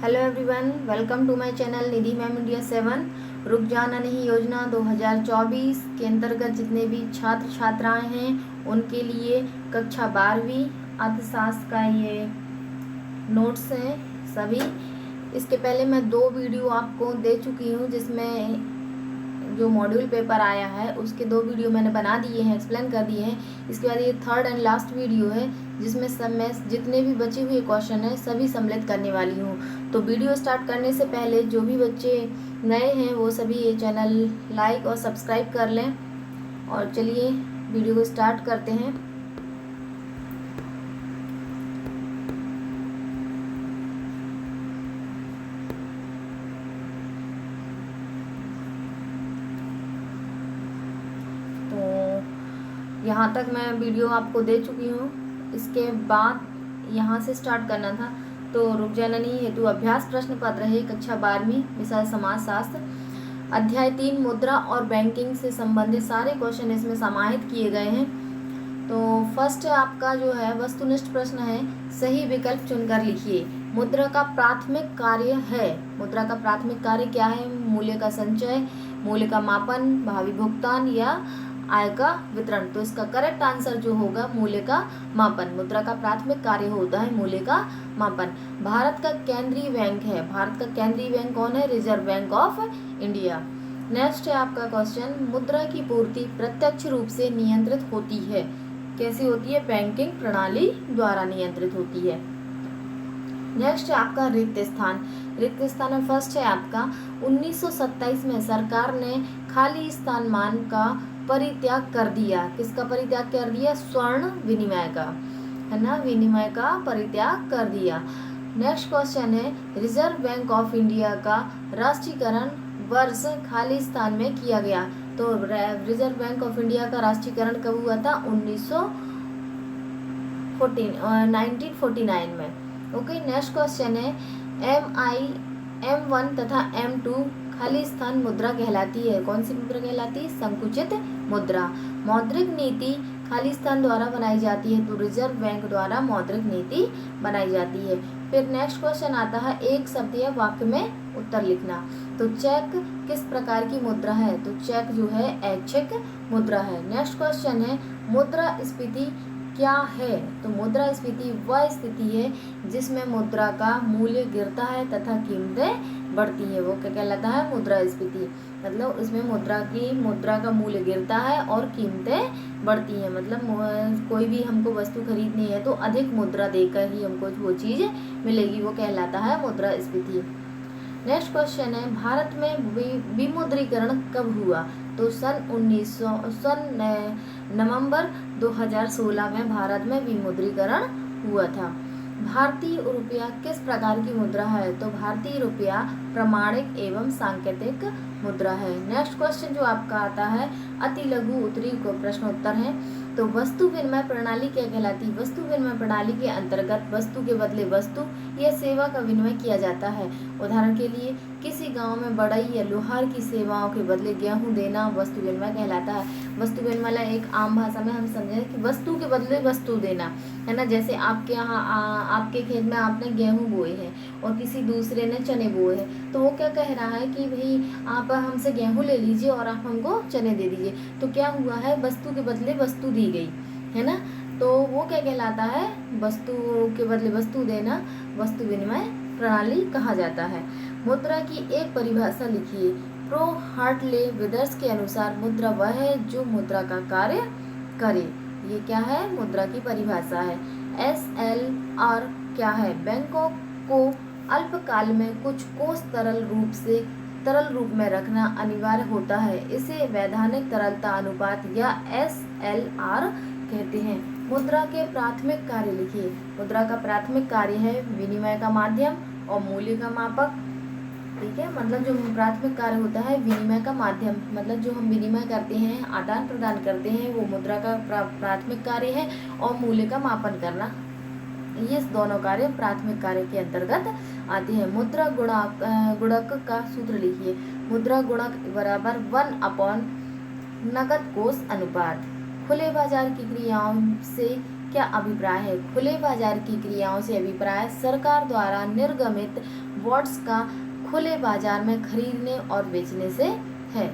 Hello everyone, welcome to my channel Nidhi ma'am India 7। रुक जाना नहीं योजना 2024 के अंतर्गत जितने भी छात्र छात्राएं हैं उनके लिए कक्षा 12वीं अर्थशास्त्र का ये नोट्स हैं सभी। इसके पहले मैं 2 वीडियो आपको दे चुकी हूँ, जिसमें जो मॉड्यूल पेपर आया है उसके 2 वीडियो मैंने बना दिए हैं, एक्सप्लेन कर दिए हैं। इसके बाद ये 3rd एंड लास्ट वीडियो है जिसमें सब मैं जितने भी बचे हुए क्वेश्चन हैं सभी सम्मिलित करने वाली हूँ। तो वीडियो स्टार्ट करने से पहले जो भी बच्चे नए हैं वो सभी ये चैनल लाइक और सब्सक्राइब कर लें। और चलिए वीडियो को स्टार्ट करते हैं। यहाँ तक मैं वीडियो आपको दे चुकी हूँ। इसके बाद यहाँ से स्टार्ट करना था। तो रुक जाना नहीं हेतु अभ्यास प्रश्न पत्र है कक्षा 12वीं विषय समाजशास्त्र, अध्याय 3 मुद्रा और बैंकिंग से संबंधित सारे क्वेश्चन इसमें समाहित किए गए हैं। तो फर्स्ट आपका जो है वस्तुनिष्ठ प्रश्न है, सही विकल्प चुनकर लिखिए। मुद्रा का प्राथमिक कार्य है, मुद्रा का प्राथमिक कार्य क्या है? मूल्य का संचय, मूल्य का मापन, भावी भुगतान या आय का वितरण। तो इसका करेक्ट आंसर जो होगा मूल्य का मापन। मुद्रा का प्राथमिक कार्य होता है मूल्य का मापन। भारत का केंद्रीय बैंक है, भारत का केंद्रीय बैंक कौन है? Reserve bank of India. Next है आपका क्वेश्चन, मुद्रा की पूर्ति प्रत्यक्ष रूप से नियंत्रित होती है, कैसी होती है? बैंकिंग प्रणाली द्वारा नियंत्रित होती है। नेक्स्ट है आपका रिक्त स्थान। रिक्त स्थान में फर्स्ट है आपका 1927 में सरकार ने खाली स्थान मान का परित्याग कर दिया। किसका परित्याग कर दिया? स्वर्ण विनिमय का, है ना, विनिमय का परित्याग कर दिया। नेक्स्ट क्वेश्चन है, रिजर्व बैंक ऑफ इंडिया का राष्ट्रीयकरण वर्ष खाली स्थान में किया गया। तो रिजर्व बैंक ऑफ इंडिया का राष्ट्रीयकरण कब हुआ था? 1949 में। ओके। नेक्स्ट क्वेश्चन है, M1 तथा M2 खाली स्थान मुद्रा कहलाती है। कौन सी मुद्रा कहलाती है? संकुचित मुद्रा। मौद्रिक नीति खाली स्थान द्वारा बनाई जाती है, तो रिजर्व बैंक द्वारा मौद्रिक नीति बनाई जाती है। फिर नेक्स्ट क्वेश्चन आता है, एक शब्द या वाक्य में उत्तर लिखना। तो चेक किस प्रकार की मुद्रा है? तो चेक जो है ऐच्छिक मुद्रा है। नेक्स्ट क्वेश्चन है, मुद्रास्फीति क्या है? तो मुद्रास्फीति वह स्थिति है जिसमें मुद्रा का मूल्य गिरता है तथा कीमतें बढ़ती है, वो क्या कहलाता है? मुद्रास्फीति। मतलब इसमें मुद्रा का मूल्य गिरता है और कीमतें बढ़ती हैं। मतलब कोई भी हमको वस्तु खरीदनी है तो अधिक मुद्रा देकर ही हमको वो चीज़ मिलेगी, वो कहलाता है मुद्रास्फीति। नेक्स्ट क्वेश्चन है, भारत में विमुद्रीकरण कब हुआ? तो सन नवंबर 2016 में भारत में विमुद्रीकरण हुआ था। भारतीय रुपया किस प्रकार की मुद्रा है? तो भारतीय रुपया प्रमाणिक एवं सांकेतिक मुद्रा है। नेक्स्ट क्वेश्चन जो आपका आता है, अति लघु उत्तरी को प्रश्न उत्तर है। तो वस्तु विनिमय प्रणाली क्या कहलाती है? वस्तु विनिमय प्रणाली के अंतर्गत वस्तु के बदले वस्तु या सेवा का विनिमय किया जाता है। उदाहरण के लिए किसी गांव में बढ़ई या लोहार की सेवाओं के बदले गेहूं देना वस्तु विनिमय कहलाता है। वस्तु विनिमय एक आम भाषा में हम समझें कि वस्तु के बदले वस्तु देना, है ना। जैसे आपके यहाँ आपके खेत में आपने गेहूं बोए हैं और किसी दूसरे ने चने बोए हैं, तो वो क्या कह रहा है कि भाई आप हमसे गेहूं ले लीजिए और आप हमको चने दे दीजिए। तो क्या हुआ है? वस्तु के बदले वस्तु दी गई, है ना। तो वो क्या कहलाता है? वस्तु के बदले वस्तु देना वस्तु विनिमय प्रणाली कहा जाता है। मुद्रा की एक परिभाषा लिखिए। प्रो हार्टले विदर्स के अनुसार मुद्रा वह है जो मुद्रा का कार्य करे। ये क्या है? मुद्रा की परिभाषा है। SLR क्या है? बैंकों को अल्पकाल में कुछ कोष तरल रूप में रखना अनिवार्य होता है, इसे वैधानिक तरलता अनुपात या SLR कहते हैं। मुद्रा के प्राथमिक कार्य लिखिए। मुद्रा का प्राथमिक कार्य है विनिमय का माध्यम और मूल्य का मापक। ठीक है, मतलब जो प्राथमिक कार्य होता है विनिमय का माध्यम, मतलब जो हम विनिमय करते हैं, आदान प्रदान करते हैं, वो मुद्रा का प्राथमिक कार्य है। और मूल्य का मापन करना, ये दोनों कार्य प्राथमिक कार्य के अंतर्गत आते हैं। मुद्रा गुणक का सूत्र लिखिए। मुद्रा गुणक बराबर 1/नकद कोष अनुपात। खुले बाजार की क्रियाओं से क्या अभिप्राय है? खुले बाजार की क्रियाओं से अभिप्राय सरकार द्वारा निर्गमित बॉन्ड्स का खुले बाजार में खरीदने और बेचने से है।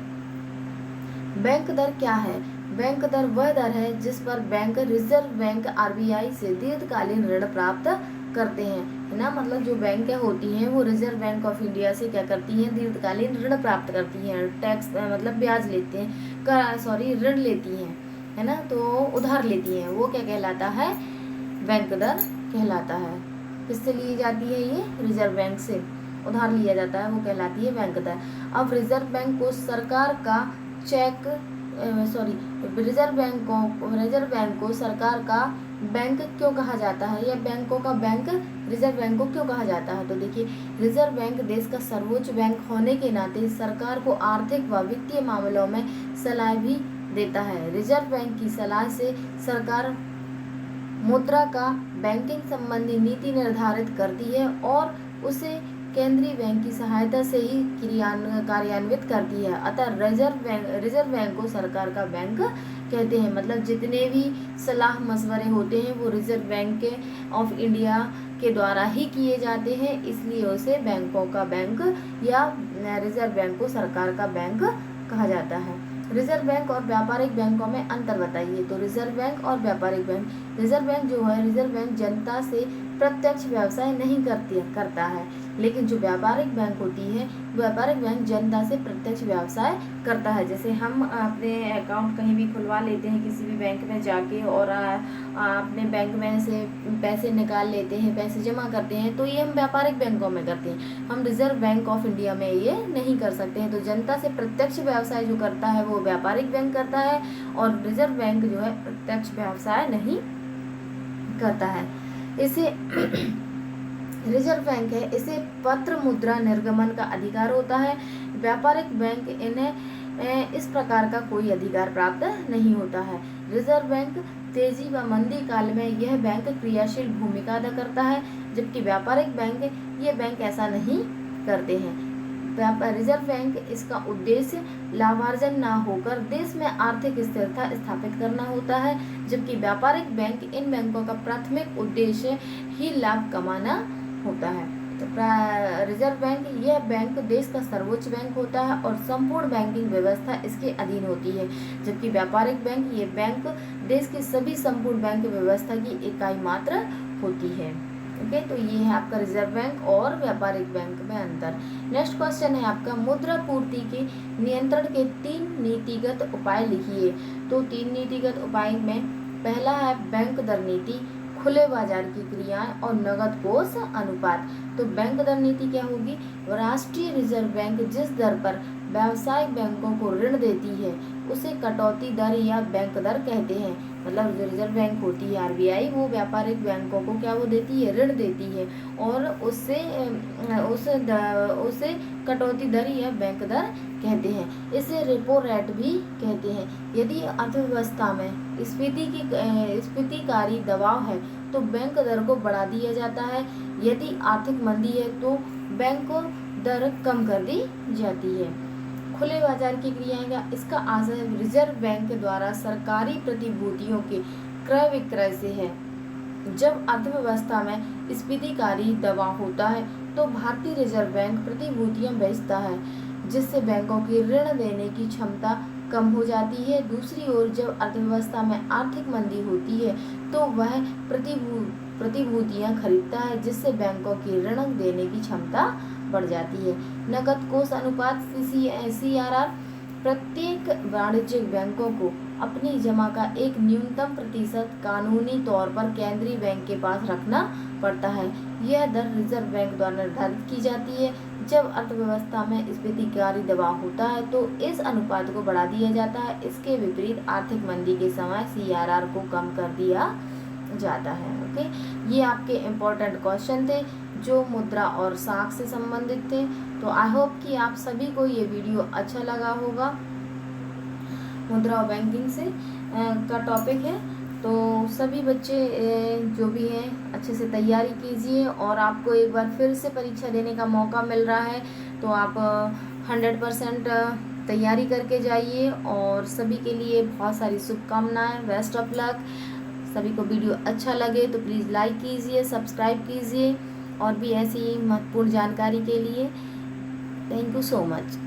बैंक दर क्या है? बैंक दर वह दर है जिस पर बैंक रिजर्व बैंक आरबीआई से दीर्घकालीन ऋण प्राप्त करते हैं, है ना। मतलब जो बैंकें होती हैं वो रिजर्व बैंक ऑफ इंडिया से क्या करती हैं? दीर्घकालीन ऋण प्राप्त करती हैं, टैक्स मतलब ब्याज लेते हैं, ऋण लेती हैं, है ना, तो उधार लेती हैं। वो क्या कहलाता है? बैंक दर कहलाता है। किससे ली जाती है? ये रिजर्व बैंक से उधार लिया जाता है, वो कहलाती है बैंक दर। अब रिजर्व बैंक को सरकार का रिजर्व बैंक को सरकार का बैंक क्यों कहा जाता है, या बैंकों का बैंक रिजर्व बैंक को क्यों कहा जाता है? तो देखिए, रिजर्व बैंक देश का सर्वोच्च बैंक होने के नाते सरकार को आर्थिक व वित्तीय मामलों में सलाह भी देता है। रिजर्व बैंक की सलाह से सरकार मुद्रा का बैंकिंग संबंधी नीति निर्धारित करती है और उसे केंद्रीय बैंक की सहायता से ही कार्यान्वित करती है। अतः रिजर्व बैंक को सरकार का बैंक कहते हैं। मतलब जितने भी सलाह मशवरे होते हैं वो रिजर्व बैंक ऑफ इंडिया के द्वारा ही किए जाते हैं, इसलिए उसे बैंकों का बैंक या रिजर्व बैंक को सरकार का बैंक कहा जाता है। रिजर्व बैंक और व्यापारिक बैंकों में अंतर बताइए। तो रिजर्व बैंक और व्यापारिक बैंक, रिजर्व बैंक जो है, रिजर्व बैंक जनता से प्रत्यक्ष व्यवसाय नहीं करता है, लेकिन जो व्यापारिक बैंक होती है, व्यापारिक बैंक जनता से प्रत्यक्ष व्यवसाय करता है। जैसे हम अपने अकाउंट कहीं भी खुलवा लेते हैं किसी भी बैंक में जाके और अपने बैंक में से पैसे निकाल लेते हैं, पैसे जमा करते हैं, तो ये हम व्यापारिक बैंकों में करते हैं। हम रिजर्व बैंक ऑफ इंडिया में ये नहीं कर सकते हैं। तो जनता से प्रत्यक्ष व्यवसाय जो करता है वो व्यापारिक बैंक करता है, और रिजर्व बैंक जो है प्रत्यक्ष व्यवसाय नहीं करता है। इसे रिजर्व बैंक है, इसे पत्र मुद्रा निर्गमन का अधिकार होता है। व्यापारिक बैंक इन्हें इस प्रकार का कोई अधिकार प्राप्त नहीं होता है। रिजर्व बैंक तेजी व मंदी काल में यह बैंक क्रियाशील भूमिका अदा करता है, जबकि व्यापारिक बैंक ये बैंक ऐसा नहीं करते हैं। रिजर्व बैंक इसका उद्देश्य लाभार्जन न होकर देश में आर्थिक स्थिरता स्थापित करना होता है, जबकि व्यापारिक बैंक इन बैंकों का प्राथमिक उद्देश्य ही लाभ कमाना होता है। तो रिजर्व बैंक यह बैंक देश का सर्वोच्च बैंक होता है और संपूर्ण बैंकिंग व्यवस्था इसके अधीन होती है, जबकि व्यापारिक बैंक ये बैंक देश की सभी संपूर्ण बैंक व्यवस्था की इकाई मात्र होती है। ओके, तो ये है आपका रिजर्व बैंक और व्यापारिक बैंक में अंतर। नेक्स्ट क्वेश्चन है आपका, मुद्रा पूर्ति के नियंत्रण के 3 नीतिगत उपाय लिखिए। तो 3 नीतिगत उपाय में पहला है बैंक दर नीति, खुले बाजार की क्रियाएं और नगद कोष अनुपात। तो बैंक दर नीति क्या होगी? राष्ट्रीय रिजर्व बैंक जिस दर पर व्यावसायिक बैंकों को ऋण देती है उसे कटौती दर या बैंक दर कहते हैं। मतलब जो रिजर्व बैंक होती है आरबीआई, वो व्यापारिक बैंकों को क्या वो देती है? ऋण देती है, और उसे कटौती दर या बैंक दर कहते हैं। इसे रेपो रेट भी कहते हैं। यदि अर्थव्यवस्था में स्फीतिकारी दबाव है तो बैंक दर को बढ़ा दिया जाता है। यदि आर्थिक मंदी है तो बैंक दर कम कर दी जाती है। खुले बाजार की क्रियाएं का इसका आशय रिजर्व बैंक द्वारा सरकारी प्रतिभूतियों के क्रय विक्रय से है। जब अर्थव्यवस्था में स्फीतिकारी दबाव होता है तो भारतीय रिजर्व बैंक प्रतिभूतियां बेचता है, जिससे बैंकों की ऋण देने की क्षमता कम हो जाती है। दूसरी ओर जब अर्थव्यवस्था में आर्थिक मंदी होती है तो वह प्रतिभूतियां खरीदता है, जिससे बैंकों की ऋण देने की क्षमता बढ़ जाती है। नकद कोष अनुपात CRR प्रत्येक वाणिज्यिक बैंकों को अपनी जमा का एक न्यूनतम प्रतिशत कानूनी तौर पर केंद्रीय बैंक के पास रखना पड़ता है। यह दर रिजर्व बैंक द्वारा निर्धारित की जाती है। जब अर्थव्यवस्था में स्फीतिकारी दबाव होता है तो इस अनुपात को बढ़ा दिया जाता है। इसके विपरीत आर्थिक मंदी के समय CRR को कम कर दिया जाता है। ओके, ये आपके इम्पोर्टेंट क्वेश्चन थे जो मुद्रा और साख से संबंधित थे। तो आई होप कि आप सभी को ये वीडियो अच्छा लगा होगा। मुद्रा और बैंकिंग से का टॉपिक है, तो सभी बच्चे जो भी हैं अच्छे से तैयारी कीजिए, और आपको एक बार फिर से परीक्षा देने का मौका मिल रहा है तो आप 100% तैयारी करके जाइए। और सभी के लिए बहुत सारी शुभकामनाएं। Best of luck. सभी को वीडियो अच्छा लगे तो प्लीज़ लाइक कीजिए, सब्सक्राइब कीजिए और भी ऐसी महत्वपूर्ण जानकारी के लिए। Thank you so much.